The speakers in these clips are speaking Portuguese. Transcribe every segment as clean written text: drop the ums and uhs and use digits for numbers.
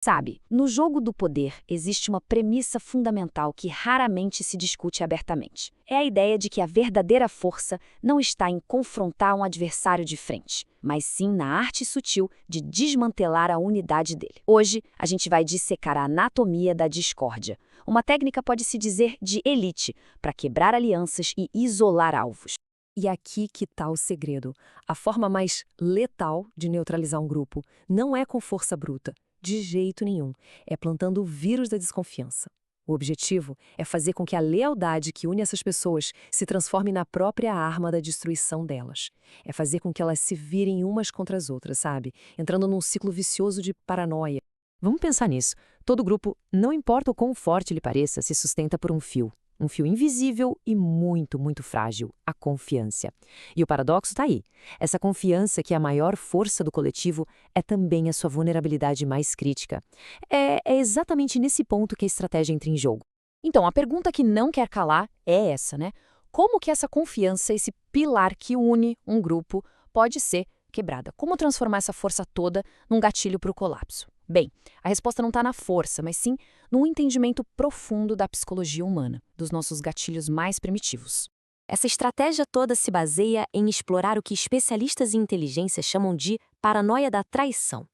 Sabe, no jogo do poder existe uma premissa fundamental que raramente se discute abertamente. É a ideia de que a verdadeira força não está em confrontar um adversário de frente, mas sim na arte sutil de desmantelar a unidade dele. Hoje, a gente vai dissecar a anatomia da discórdia. Uma técnica pode-se dizer de elite, para quebrar alianças e isolar alvos. E aqui que está o segredo. A forma mais letal de neutralizar um grupo não é com força bruta, de jeito nenhum. É plantando o vírus da desconfiança. O objetivo é fazer com que a lealdade que une essas pessoas se transforme na própria arma da destruição delas. É fazer com que elas se virem umas contra as outras, sabe? Entrando num ciclo vicioso de paranoia. Vamos pensar nisso. Todo grupo, não importa o quão forte lhe pareça, se sustenta por um fio. Um fio invisível e muito, muito frágil, a confiança. E o paradoxo está aí. Essa confiança, que é a maior força do coletivo, é também a sua vulnerabilidade mais crítica. É exatamente nesse ponto que a estratégia entra em jogo. Então, a pergunta que não quer calar é essa, né? Como que essa confiança, esse pilar que une um grupo, pode ser quebrada? Como transformar essa força toda num gatilho para o colapso? Bem, a resposta não está na força, mas sim num entendimento profundo da psicologia humana, dos nossos gatilhos mais primitivos. Essa estratégia toda se baseia em explorar o que especialistas em inteligência chamam de paranoia da traição.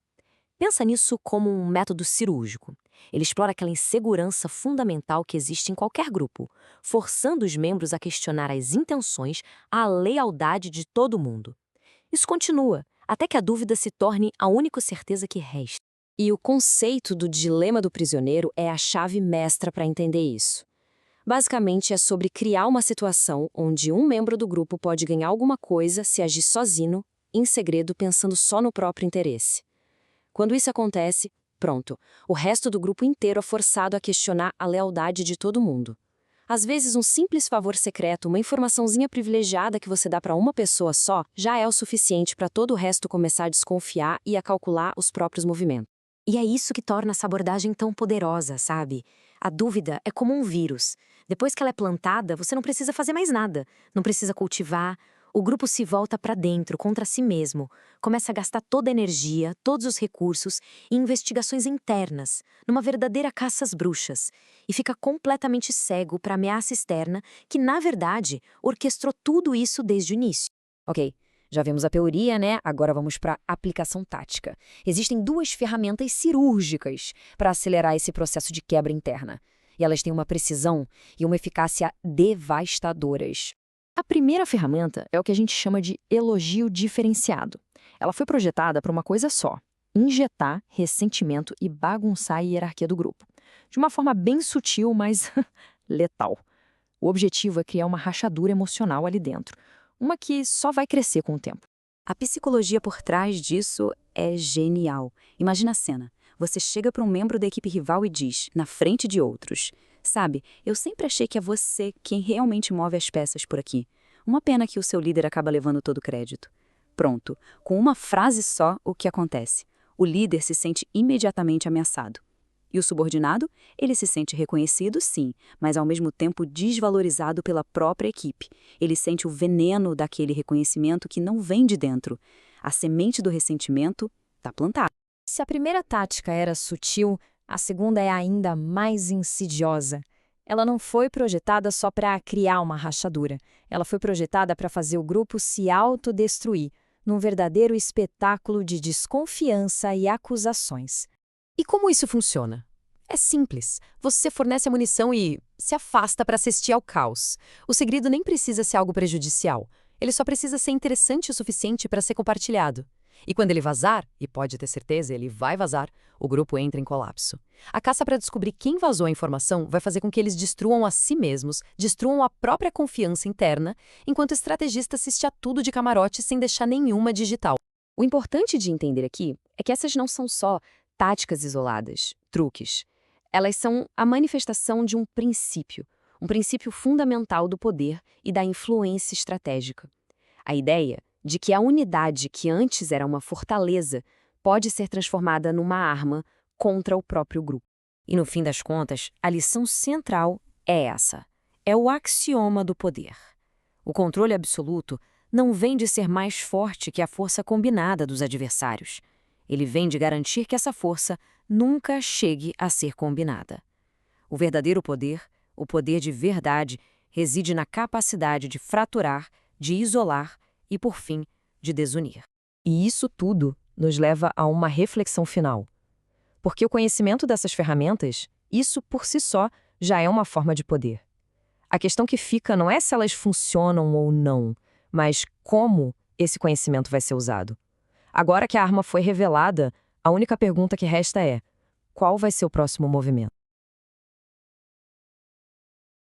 Pensa nisso como um método cirúrgico. Ele explora aquela insegurança fundamental que existe em qualquer grupo, forçando os membros a questionar as intenções, a lealdade de todo mundo. Isso continua, até que a dúvida se torne a única certeza que resta. E o conceito do dilema do prisioneiro é a chave mestra para entender isso. Basicamente, é sobre criar uma situação onde um membro do grupo pode ganhar alguma coisa se agir sozinho, em segredo, pensando só no próprio interesse. Quando isso acontece, pronto, o resto do grupo inteiro é forçado a questionar a lealdade de todo mundo. Às vezes, um simples favor secreto, uma informaçãozinha privilegiada que você dá para uma pessoa só, já é o suficiente para todo o resto começar a desconfiar e a calcular os próprios movimentos. E é isso que torna essa abordagem tão poderosa, sabe? A dúvida é como um vírus. Depois que ela é plantada, você não precisa fazer mais nada. Não precisa cultivar. O grupo se volta para dentro, contra si mesmo. Começa a gastar toda a energia, todos os recursos em investigações internas, numa verdadeira caça às bruxas. E fica completamente cego para a ameaça externa que, na verdade, orquestrou tudo isso desde o início. Ok, já vimos a teoria, né? Agora vamos para a aplicação tática. Existem duas ferramentas cirúrgicas para acelerar esse processo de quebra interna. E elas têm uma precisão e uma eficácia devastadoras. A primeira ferramenta é o que a gente chama de elogio diferenciado. Ela foi projetada para uma coisa só: injetar ressentimento e bagunçar a hierarquia do grupo. De uma forma bem sutil, mas letal. O objetivo é criar uma rachadura emocional ali dentro. Uma que só vai crescer com o tempo. A psicologia por trás disso é genial. Imagina a cena. Você chega para um membro da equipe rival e diz, na frente de outros: sabe, eu sempre achei que é você quem realmente move as peças por aqui. Uma pena que o seu líder acaba levando todo o crédito. Pronto, com uma frase só, o que acontece? O líder se sente imediatamente ameaçado. E o subordinado? Ele se sente reconhecido, sim, mas ao mesmo tempo desvalorizado pela própria equipe. Ele sente o veneno daquele reconhecimento que não vem de dentro. A semente do ressentimento está plantada. Se a primeira tática era sutil, a segunda é ainda mais insidiosa. Ela não foi projetada só para criar uma rachadura. Ela foi projetada para fazer o grupo se autodestruir, num verdadeiro espetáculo de desconfiança e acusações. E como isso funciona? É simples. Você fornece a munição e se afasta para assistir ao caos. O segredo nem precisa ser algo prejudicial. Ele só precisa ser interessante o suficiente para ser compartilhado. E quando ele vazar, e pode ter certeza, ele vai vazar, o grupo entra em colapso. A caça para descobrir quem vazou a informação vai fazer com que eles destruam a si mesmos, destruam a própria confiança interna, enquanto o estrategista assiste a tudo de camarote sem deixar nenhuma digital. O importante de entender aqui é que essas não são só táticas isoladas, truques. Elas são a manifestação de um princípio fundamental do poder e da influência estratégica. A ideia de que a unidade que antes era uma fortaleza pode ser transformada numa arma contra o próprio grupo. E no fim das contas, a lição central é essa: é o axioma do poder. O controle absoluto não vem de ser mais forte que a força combinada dos adversários. Ele vem de garantir que essa força nunca chegue a ser combinada. O verdadeiro poder, o poder de verdade, reside na capacidade de fraturar, de isolar e, por fim, de desunir. E isso tudo nos leva a uma reflexão final. Porque o conhecimento dessas ferramentas, isso por si só, já é uma forma de poder. A questão que fica não é se elas funcionam ou não, mas como esse conhecimento vai ser usado. Agora que a arma foi revelada, a única pergunta que resta é: qual vai ser o próximo movimento?